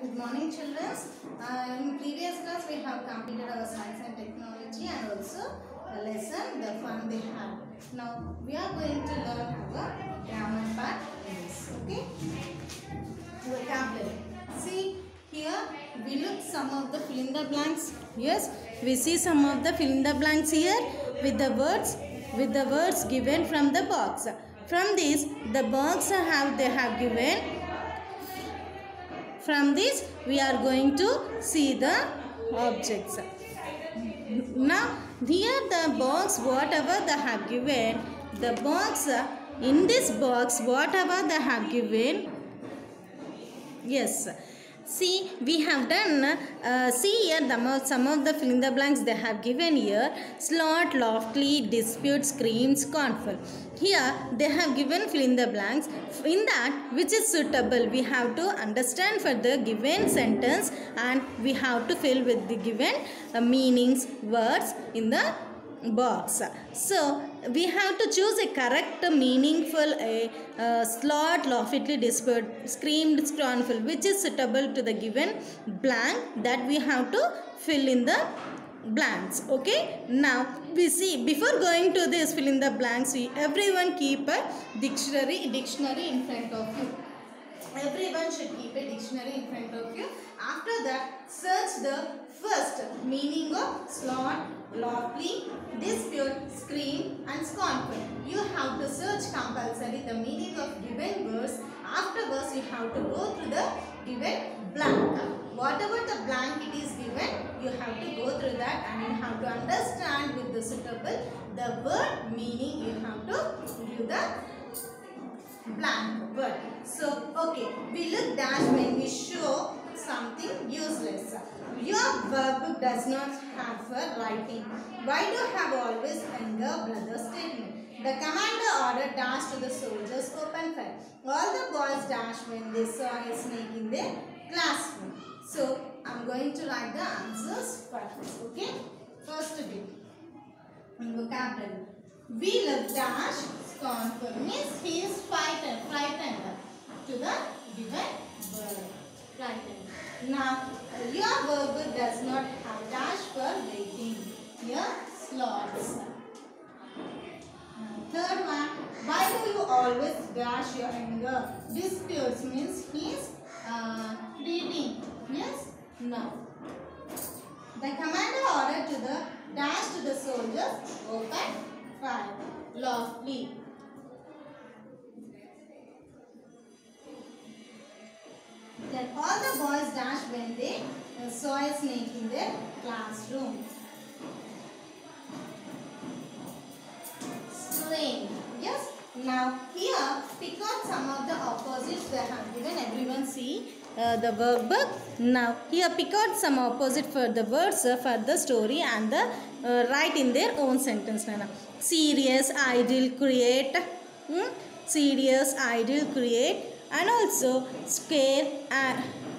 Good morning, children. In previous class, we have completed our science and technology and also the lesson, the fun they had. Now, we are going to learn our grammar part in this. Okay? Vocabulary. See, here we look some of the fill in the blanks. Yes, we see some of the fill in the blanks here with the words given from the box. From this, the box they have given. From this, we are going to see the objects. Now, here the box, whatever they have given, the box, in this box, whatever they have given, yes. See, we have done, see here some of the fill in the blanks they have given here. Slot, loftily, dispute, screams, confirm. Here they have given fill in the blanks. In that which is suitable, we have to understand for the given sentence and we have to fill with the given meanings, words in the box. So we have to choose a correct, meaningful, slot, loftily, dispute, screamed, scornful, which is suitable to the given blank that we have to fill in the blanks. Okay, now we see, before going to this fill in the blanks, everyone keep a dictionary in front of you. Everyone should keep a dictionary in front of you. After that, search the first meaning of slot, loftily, dispute, scream and scornful. You have to search compulsory the meaning of given words. Afterwards, you have to go through the given blank. Whatever the blank it is given, you have to go through that and you have to understand with the suitable the word meaning. You have to give the blank word. So, okay, we look dash when we show something useless. Your verb does not have for writing. Why do you have always younger brother statement? The commander ordered dash to the soldiers open fire. All the boys dashed when they saw a snake in their classroom. So, I am going to write the answers first. Okay? First bit. In vocabulary. We look dash scornful means he is frightened to the given word. Frightened. Now, your verb does not have dash for waiting. Here, slots. Third one, why do you always dash your anger? Disputes means he is reading. Yes? No. The commander ordered to the dash to the soldiers open fire. Loftily. Then all the boys dashed when they saw a snake in their classroom. Slain. Yes. Now here pick out some of the opposites they have given. Everyone see the workbook. Now here pick out some opposite for the words for the story and the write in their own sentence. Serious, ideal, create. Serious, ideal, create. And also scare,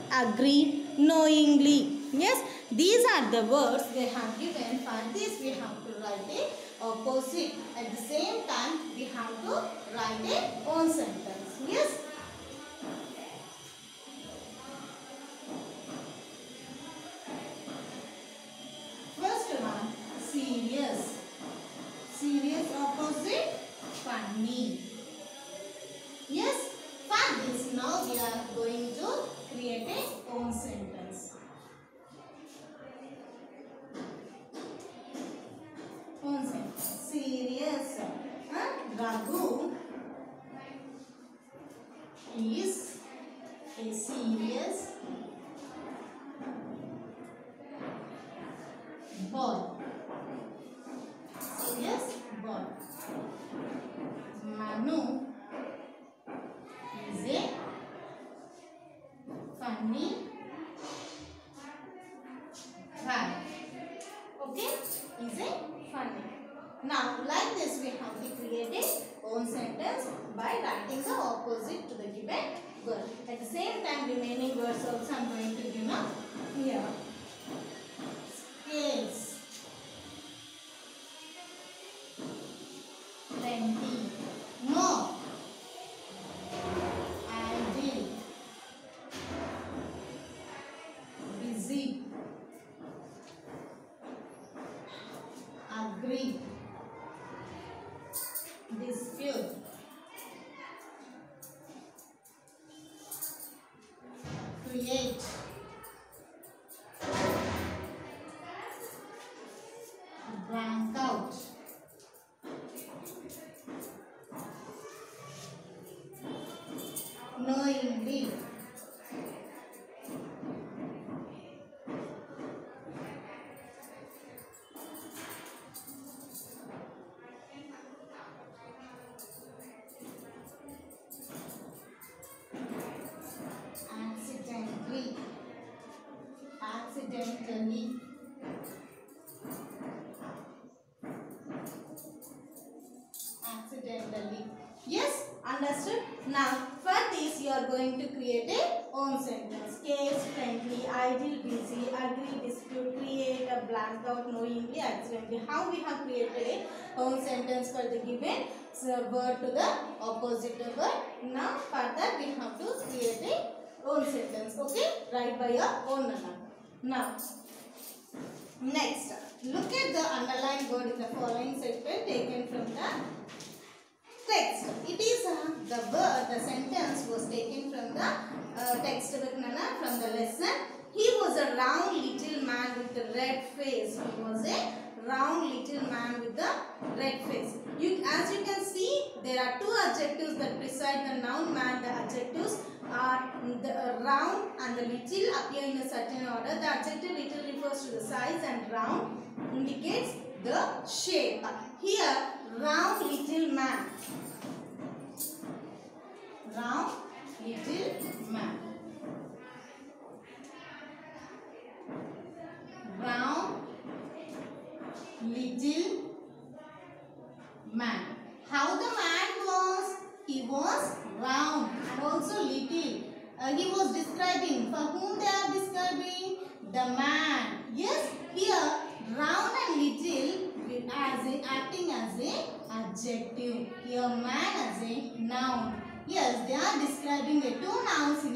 agree, knowingly. Yes, these are the words they have given. For this we have to write a opposite. At the same time we have to write a own sentence. Yes. First one, serious. Serious opposite, funny. Yes. For this, now we are going to create a own sentence. Own sentence. Serious. Raghu is a serious boy. Serious boy. Manu is a funny guy. Okay? Is a funny. Now, like this, we have to create a own sentence by writing the opposite to the given word. At the same time, remaining words also I am going to give up here. Scales. Plenty. More. Ideal. create, blank out, knowingly, accidentally, accidentally, accidentally. Yes, understood. Now for this you are going to create a own sentence. Case, friendly, ideal, busy, agree, dispute, create, a blank out, knowingly, accidentally. How we have created a own sentence for the given word to the opposite word. Now for that we have to create a own sentence. Okay, write by your own manner. Now next, look at the underlined word in the following statement taken from the text. It is the word, the sentence was taken from the textbook, from the lesson. He was a round little man with a red face. He was a round little man with a red face. As you can see, there are two adjectives that precede the noun man. The adjectives are the round and the little appear in a certain order. The adjective little refers to the size and round indicates the shape. Here, round little man. Round little man. Round little man. How the man was? He was round and also little. He was describing. For whom they are describing? The man. Yes, here round and little as acting as a adjective. Here man as a noun. Yes, they are describing the two nouns in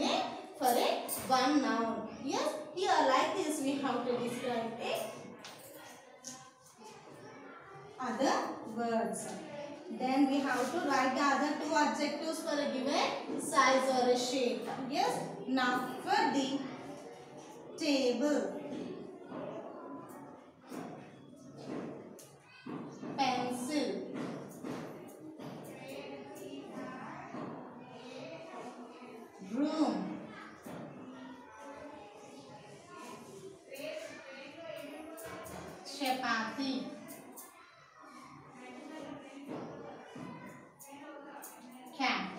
for a one noun. Yes, here like this we have to describe a other words. Then we have to write the other two adjectives for a given size or a shape. Yes. Now for the table, pencil, room, chapati, cat.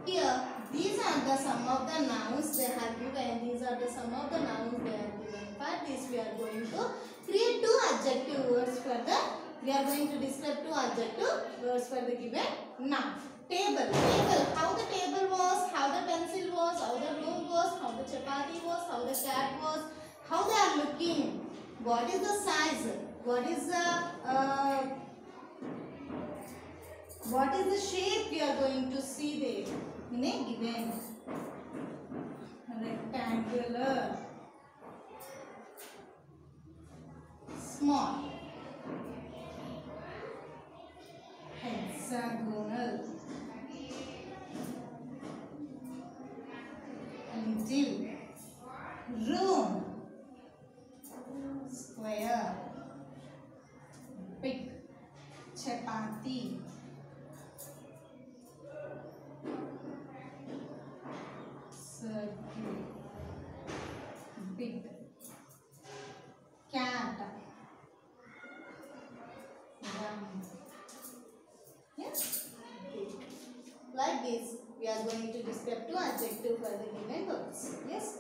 Here, these are the some of the nouns they have given. These are the some of the nouns they are given. For this, we are going to create two adjective words for the. We are going to describe two adjective words for the given noun. Table. Table. How the table was, how the pencil was, how the room was, how the chapati was, how the cat was, how they are looking. What is the size? What is the shape we are going to see there in a given rectangular, small, hexagonal, little, room, square, big, chapati, circle, big, cat, round. Yes? Like this, we are going to describe two adjectives for the given words. Yes?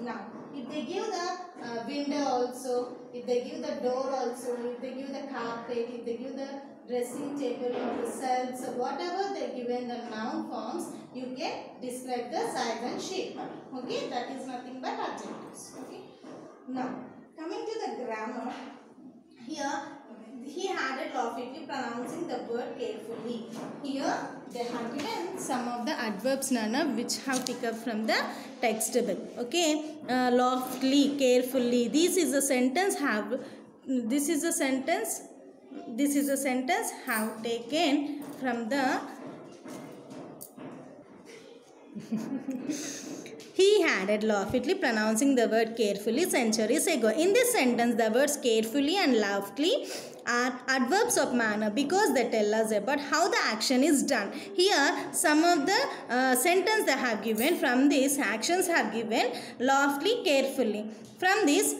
Now, if they give the window also, if they give the door also, if they give the carpet, if they give the dressing table or the shelves, whatever they given the noun forms, you can describe the size and shape. Okay, that is nothing but adjectives. Okay. Now, coming to the grammar, here he added logically pronouncing the word carefully. Here they have given some of the adverbs, Nana, which have picked up from the textbook. Okay, loftily, carefully. This is a sentence have. This is a sentence. This is a sentence have taken from the he added loftily, pronouncing the word carefully centuries ago. In this sentence, the words carefully and loftily are adverbs of manner because they tell us about how the action is done. Here, some of the sentence they have given from these actions have given loftily, carefully. From this,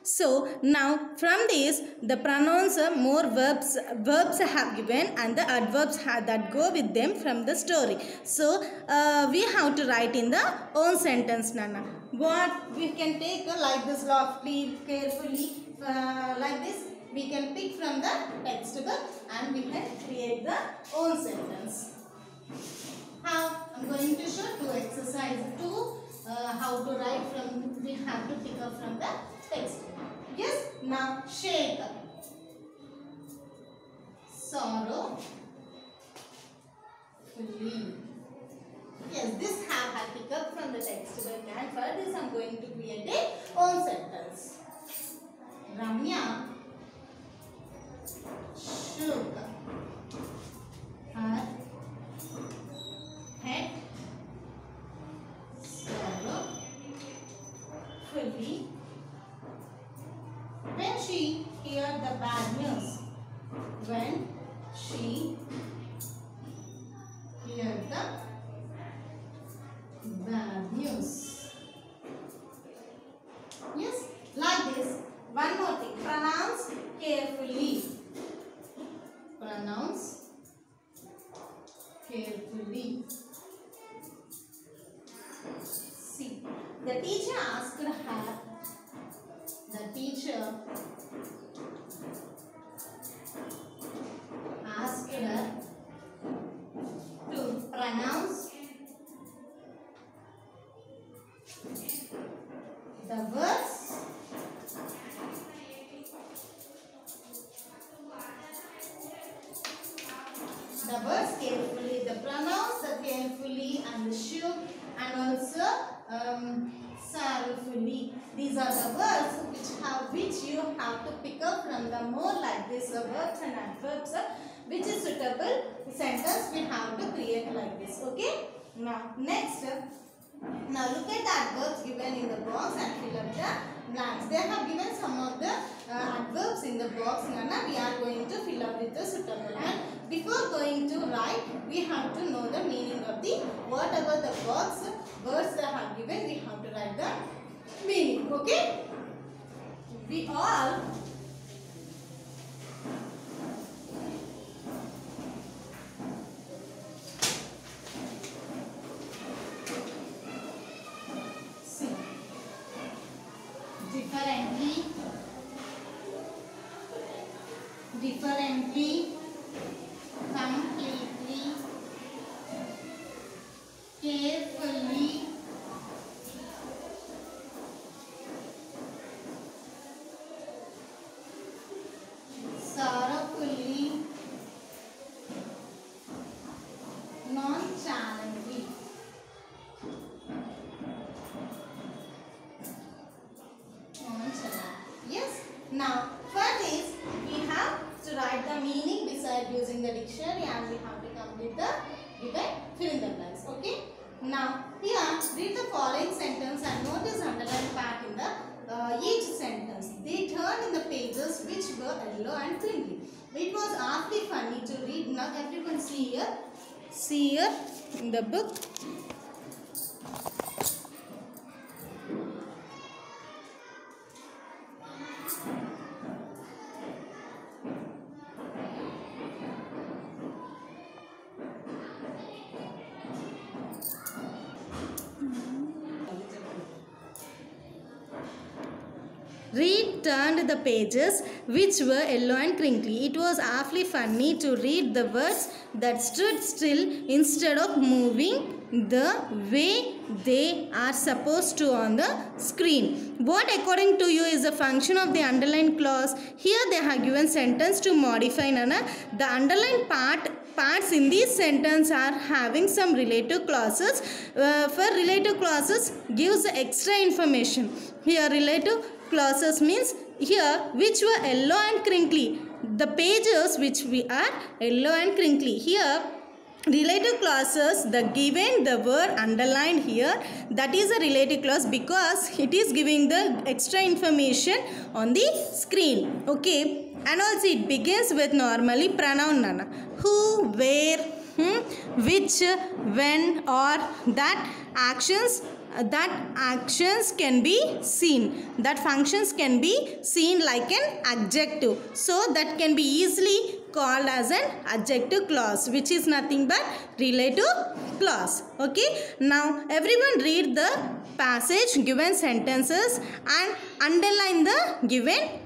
so now from this the pronouns more verbs have given and the adverbs that go with them from the story. So we have to write in the own sentence, Nana. What we can take like this, loftily, carefully, like this we can pick from the textbook and we can create the own sentence. How? I'm going to show two exercise 2 how to write from, we have to pick up from the text. Yes, now shake, sorrow, fully. Yes, this have I pick up from the textbook and for this I am going to create a own sentence. Ramya shook her head, sorrow, fully, when she heard the bad news. When she heard the bad news. Yes, like this. One more thing. Pronounce carefully. Pronounce carefully. See, the teacher asked her. The teacher asked her to pronounce the words carefully, the pronounce the carefully and the shook and also sorrowfully. These are the words which you have to pick up from the more like this verbs and adverbs which is suitable sentence we have to create like this. Okay. Now next, now look at the adverbs given in the box and fill up the blanks. They have given some of the adverbs in the box. Now we are going to fill up with the suitable. And before going to write, we have to know the meaning of the whatever the box words they have given. We have to write the meaning. Okay. We all see differently, completely, carefully, sorrowfully, nonchalantly. Yes. Now, for this, we have to write the meaning beside using the dictionary and we have to complete the given fill in the blanks. Okay. Now, here, read the following sentence and notice underlined part in the each sentence. They turned in the pages which were yellow and crinkly. It was awfully funny to read. Now, everyone see here in the book. Read turned the pages which were yellow and crinkly. It was awfully funny to read the words that stood still instead of moving the way they are supposed to on the screen. What according to you is the function of the underlined clause? Here they have given sentence to modify, Nana. The underlined parts in this sentence are having some relative clauses. For relative clauses gives extra information. Here relative clauses means here which were yellow and crinkly. The pages which we are yellow and crinkly. Here relative clauses, the given the word underlined here, that is a relative clause because it is giving the extra information on the screen. Okay, and also it begins with normally pronoun nana, who, where, which, when, or that actions can be seen, that functions can be seen like an adjective, so that can be easily called as an adjective clause, which is nothing but relative clause. Okay, now everyone read the passage, given sentences, and underline the given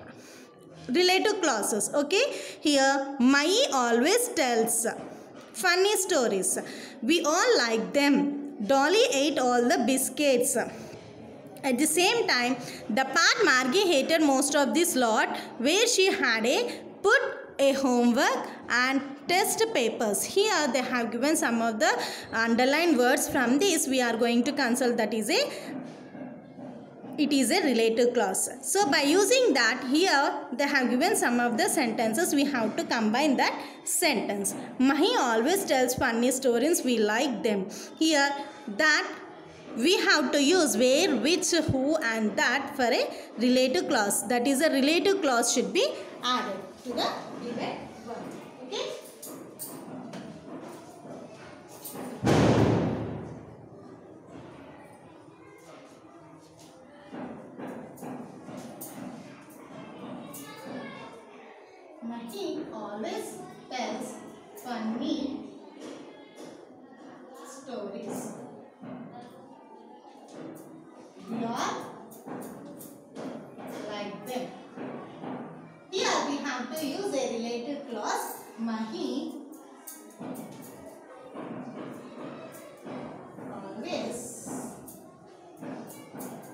relative clauses. Okay, here Mai always tells funny stories. We all like them. Dolly ate all the biscuits. At the same time, the part Margie hated most of this lot, where she had put a homework and test papers. Here they have given some of the underlined words. From this we are going to consult that it is a relative clause. So by using that, here they have given some of the sentences. We have to combine that sentence. Mahi always tells funny stories. We like them. Here that we have to use where, which, who and that for a relative clause. That is a relative clause should be added to the given word. Okay. Mahi always tells funny stories. We are like them. Here we have to use a relative clause. Mahi always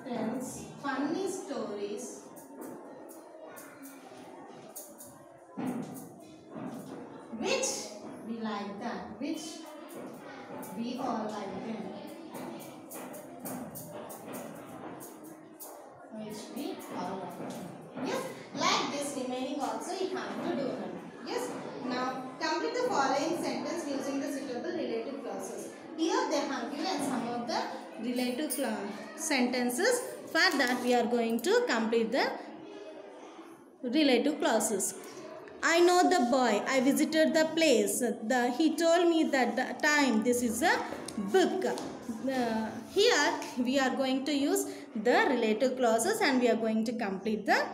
tells funny stories which we like that, which we all like them, which we all like them. Yes, like this remaining also you have to do them. Yes, now complete the following sentence using the suitable relative clauses. Here they have given some of the relative sentences. For that we are going to complete the relative clauses. I know the boy. I visited the place. He told me that the time. This is a book. Here we are going to use the relative clauses and we are going to complete the.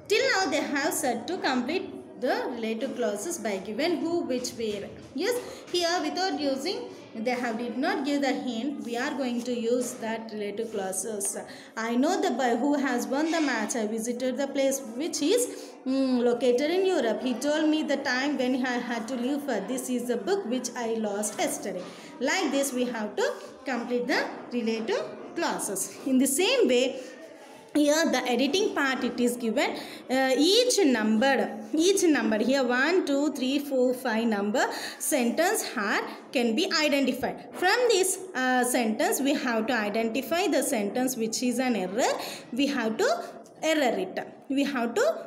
Till now they have said to complete the relative clauses by given who, which, where. Yes, here without using, they did not give the hint. We are going to use that relative clauses. I know the boy who has won the match. I visited the place which is located in Europe. He told me the time when I had to leave for. This is the book which I lost yesterday. Like this we have to complete the relative clauses. In the same way, here the editing part it is given each number here 1 2 3 4 5 number sentence here can be identified. From this sentence we have to identify the sentence which is an error. We have to error it. We have to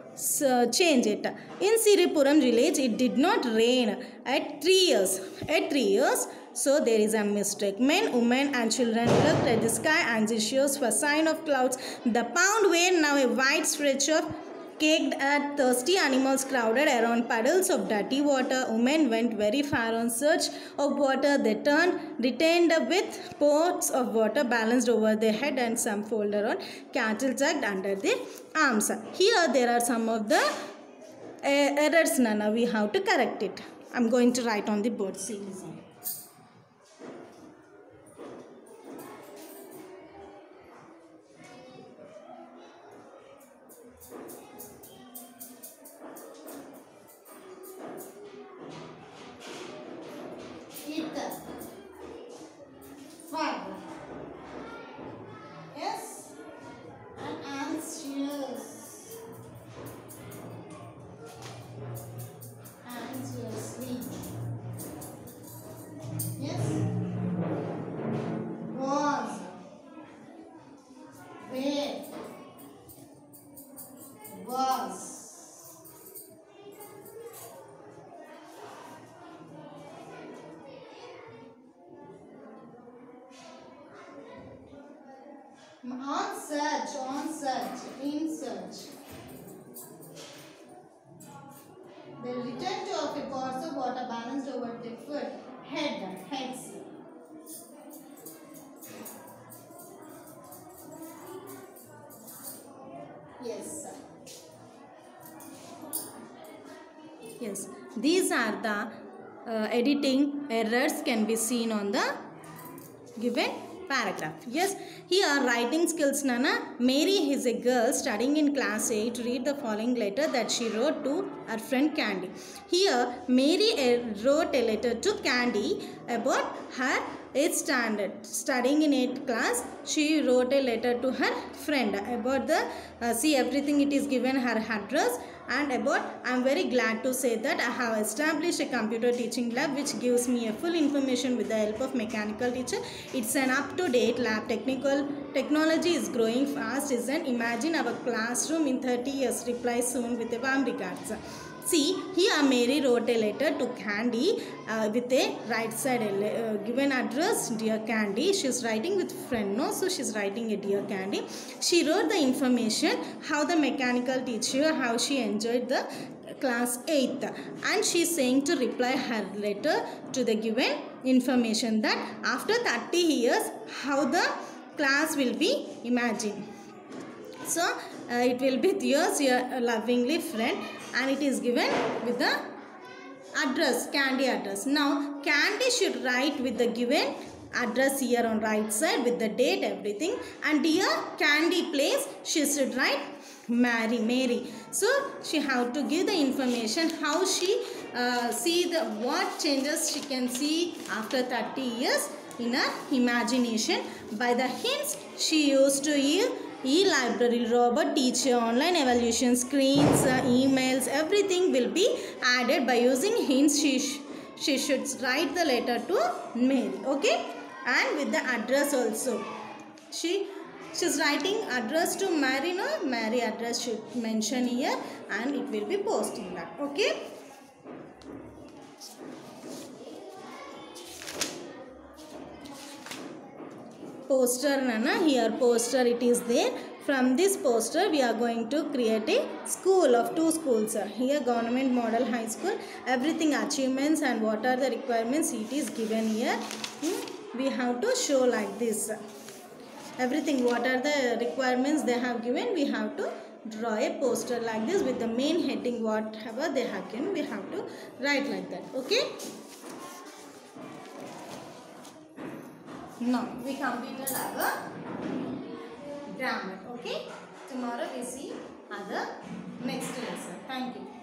change it. In Siripuram village it did not rain at 3 years. At 3 years. So there is a mistake. Men, women and children looked at the sky anxious for sign of clouds. The pound were now a wide stretch of caked and thirsty animals crowded around puddles of dirty water. Women went very far on search of water. They returned with pots of water balanced over their head and some folded on cattle tucked under their arms. Here there are some of the errors, Nana. We have to correct it. I am going to write on the board. See, listen. Yes, and anxious. Anxiously. On search, in search. The return to of a parts of water balanced over the foot. Heads. Yes. Yes. These are the editing errors can be seen on the given paragraph. Yes, here writing skills Nana. Mary is a girl studying in class 8. Read the following letter that she wrote to her friend Candy. Here Mary wrote a letter to Candy about her 8th standard. Studying in 8th class, she wrote a letter to her friend about the see everything it is given her address. And about, I am very glad to say that I have established a computer teaching lab which gives me a full information with the help of mechanical teacher. It's an up-to-date lab. Technology is growing fast, isn't? Imagine our classroom in 30 years. Reply soon with a warm regards. See, here Mary wrote a letter to Candy with a right side given address, Dear Candy. She is writing with friend, no? So she is writing a Dear Candy. She wrote the information, how the mechanical teacher, how she enjoyed the class 8th. And she is saying to reply her letter to the given information that after 30 years, how the class will be imagined. So, it will be yours, your lovingly friend, and it is given with the address, Candy address. Now, Candy should write with the given address here on right side with the date, everything. And dear Candy place, she should write Mary. So, she have to give the information how she see the what changes she can see after 30 years in her imagination. By the hints she used to e-library, robot teacher, online evaluation, screens, emails, everything will be added by using hints. She should write the letter to Mary, okay? And with the address also. She's writing address to Mary, no? Mary address should mention here and it will be posting that, okay? Poster Nana, here poster it is there. From this poster we are going to create a school of 2 schools. Here government model high school, everything achievements and what are the requirements it is given here. We have to show like this. Everything what are the requirements they have given, we have to draw a poster like this with the main heading whatever they have given, we have to write like that, okay? Now we completed our grammar, okay? Tomorrow we see other next lesson. Thank you.